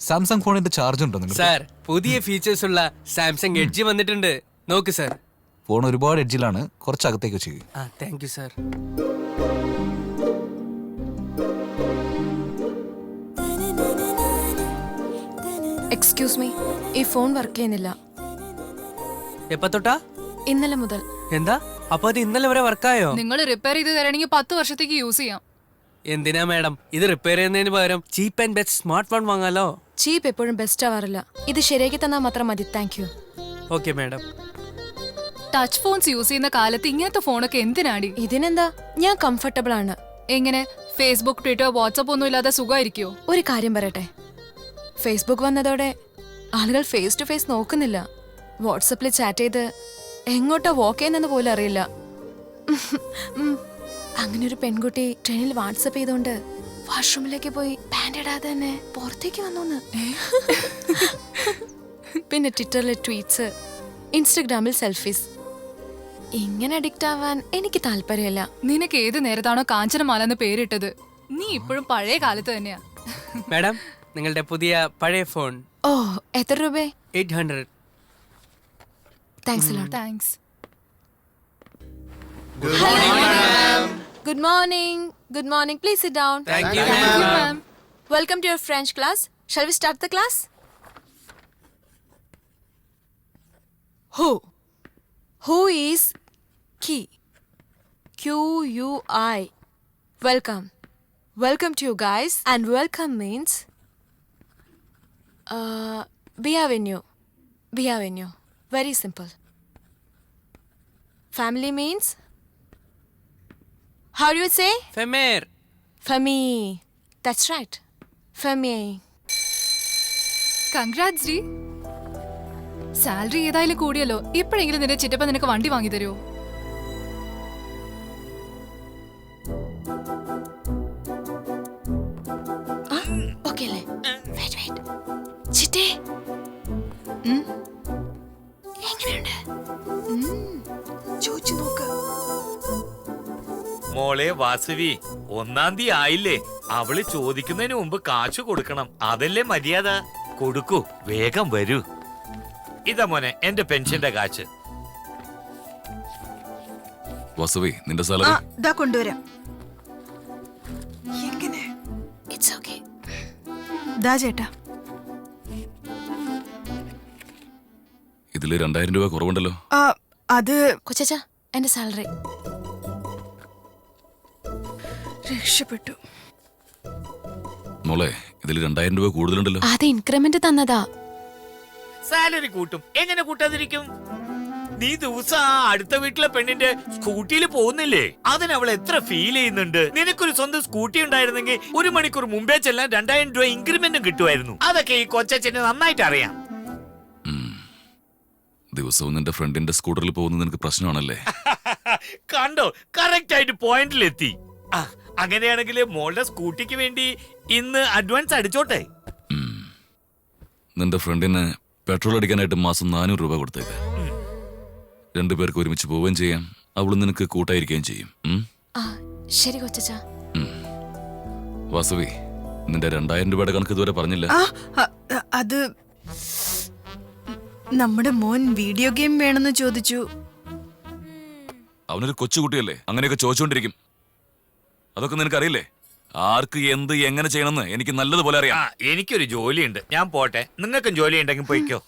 Samsung ഫോണിന്റെ charge ഉണ്ടോ നിങ്ങൾ? സാർ പുതിയ ഫീച്ചേഴ്സ് ഉള്ള സാംസങ് എഡ്ജ് വന്നിട്ടുണ്ട്, നോക്ക് സാർ. ഫോൺ ഒരുപാട് എഡ്ജിലാണ്, കുറച്ച് അകത്തേക്ക് വെച്ച്. ആ thank you sir. Excuse me, ഈ ഫോൺ വർക്ക് ചെയ്യുന്നില്ല. എപ്പ തൊട്ടാ? ഇന്നലെ മുതൽ. എന്താ അപ്പൊ അത് ഇന്നലെ വരെ വർക്കായോ? നിങ്ങൾ റിപ്പയർ ചെയ്ത് തരണമെങ്കിൽ 10 വർഷത്തേക്ക് യൂസ് ചെയ്യാം. എന്തിനാ മാഡം ഇത് റിപ്പയർ ചെയ്യുന്നതിന് പകരം cheap and best smart phone വാങ്ങാലോ? ചീപ്പ് എപ്പോഴും ബെസ്റ്റ് ആവാറില്ല. ഇത് ശരിയാക്കി തന്നാൽ മാത്രം മതി. Thank you. Okay madam. Touch phones use ചെയ്യുന്ന കാലത്ത് ഇങ്ങനത്തെ ഫോണൊക്കെ എന്തിനാടി? ഇതിനെന്താ, ഞാൻ കംഫർട്ടബിൾ ആണ്. എങ്ങനെ ഫേസ്ബുക്ക്, ട്വിറ്റർ, വാട്സപ്പ് ഒന്നും ഇല്ലാതെ സുഖമായിരിക്കോ? ഒരു കാര്യം പറയട്ടെ, ഫേസ്ബുക്ക് വന്നതോടെ ആളുകൾ ഫേസ് ടു ഫേസ് നോക്കുന്നില്ല. വാട്സപ്പിൽ ചാറ്റ് ചെയ്ത് എങ്ങോട്ടാ വാക്ക് ചെയ്യുന്നെന്ന് പോലും അറിയില്ല. അങ്ങനെ ഒരു പെൺകുട്ടി ട്രെയിനിൽ വാട്സപ്പ് ചെയ്തോണ്ട് വാഷ്റൂമിലേക്ക് പോയി പാന്റ് ഇടാതെ തന്നെ പുറത്തേക്ക് വന്നു. പിന്നെ ട്വിറ്ററിലെ ട്വീറ്റ്സ്, ഇൻസ്റ്റഗ്രാമിൽ സെൽഫീസ്. ഇങ്ങനെ അഡിക്റ്റ് ആവാൻ എനിക്ക് താല്പര്യമില്ല. നിനക്ക് ഏത് നേരത്താണോ കാഞ്ചനമാല എന്ന് പേരിട്ടത്, നീ ഇപ്പോഴും പഴയ കാലത്ത് തന്നെയാ. മാഡം നിങ്ങളുടെ പുതിയ പഴയ ഫോൺ ഓ, എത്ര രൂപ? 800. Thanks lot. Thanks. Good morning. Good morning. Please sit down. Thank you, Thank you, ma'am. ma'am. Welcome to your French class. Shall we start the class? Who is Ki? Q-U-I. Welcome. Welcome to you guys. And welcome means bienvenue. Bienvenue. Very simple. Family means, how do you say? ഫെമേർ. Famille. That's right. Famille. Congrats D. Salary ഏതായാലും കൂടിയല്ലോ. ഇപ്പോഴെങ്കിലും നിന്റെ ചിറ്റപ്പ നിനക്ക് വണ്ടി വാങ്ങി തരുമോ? Okay അല്ലേ? Wait. ചിറ്റേ. എങ്ങനെയുണ്ട്? ചോദിച്ചു നോക്ക്. മോളെ വാസവി, 1-ാം തീയതി ആയില്ലേ? അവള് ചോദിക്കുന്നതിന് മുമ്പ് കാശ് കൊടുക്കണം, അതല്ലേ മര്യാദ. കൊടുക്കൂ, വേഗം വരൂ. ഇതാ മോനെ എന്റെ പെൻഷന്റെ കാശ്. വാസവി, നിന്റെ സാലറി ദാ കൊണ്ടുവരാം. എങ്ങനെ? It's okay. ദാ ചേട്ടാ. ഇതില് 2000 രൂപ കുറവുണ്ടല്ലോ. അത് കൊച്ചാ, എന്റെ സാലറി. രക്ഷപ്പെട്ടു. മോളെ, ഇതില് 2000 രൂപ കൂടുതലുണ്ടല്ലോ. അത് ഇൻക്രിമെന്റ് തന്നതാ. സാലറി കൂട്ടും, എങ്ങനെ കൂട്ടാതിരിക്കും? നീ ദിവസം ആ അടുത്ത വീട്ടിലെ പെണ്ണിന്റെ സ്കൂട്ടിയിൽ പോകുന്നില്ലേ? അതിന് അവൾ എത്ര ഫീൽ ചെയ്യുന്നുണ്ട്. നിനക്കൊരു സ്വന്തം സ്കൂട്ടി ഉണ്ടായിരുന്നെങ്കിൽ 1 മണിക്കൂർ മുമ്പേ ചെല്ലാൻ 2000 രൂപ ഇൻക്രിമെന്റും കിട്ടുമായിരുന്നു. അതൊക്കെ ഈ കൊച്ചച്ഛന് നന്നായിട്ട് അറിയാം. ദിവസവും നിന്റെ ഫ്രണ്ടിന്റെ സ്കൂട്ടറിൽ പോകുന്നത് നിനക്ക് പ്രശ്നമാണല്ലേ? കണ്ടോ, കറക്റ്റ് ആയിട്ട് പോയിന്റിലെത്തി. അങ്ങനെയാണെങ്കിൽ മോളുടെ സ്കൂട്ടിക്ക് വേണ്ടി ഇന്ന് അഡ്വാൻസ് അടിച്ചോട്ടെ. നിന്റെ ഫ്രണ്ടിന് പെട്രോൾ അടിക്കാനായിട്ട് മാസം 400 രൂപ കൊടുത്തേക്ക്. 2 പേർക്ക് ഒരുമിച്ച് പോവുകയും ചെയ്യാം, അവള് നിനക്ക് കൂട്ടായിരിക്കുകയും ചെയ്യും. ശരി കൊച്ചാ. വാസവി, നിന്റെ 2000 രൂപയുടെ കണക്ക് ഇതുവരെ പറഞ്ഞില്ല. അത് നമ്മുടെ മോൻ വീഡിയോ ഗെയിം വേണമെന്ന് ചോദിച്ചു. അവനൊരു കൊച്ചുകുട്ടിയല്ലേ, അങ്ങനെയൊക്കെ ചോദിച്ചുകൊണ്ടിരിക്കും. അതൊക്കെ നിനക്കറിയില്ലേ? ആർക്ക് എന്ത് എങ്ങനെ ചെയ്യണമെന്ന് എനിക്ക് നല്ലതുപോലെ അറിയാം. എനിക്കൊരു ജോലിയുണ്ട്, ഞാൻ പോട്ടെ. നിങ്ങൾക്കും ജോലി ഉണ്ടെങ്കിൽ പോയിക്കോ.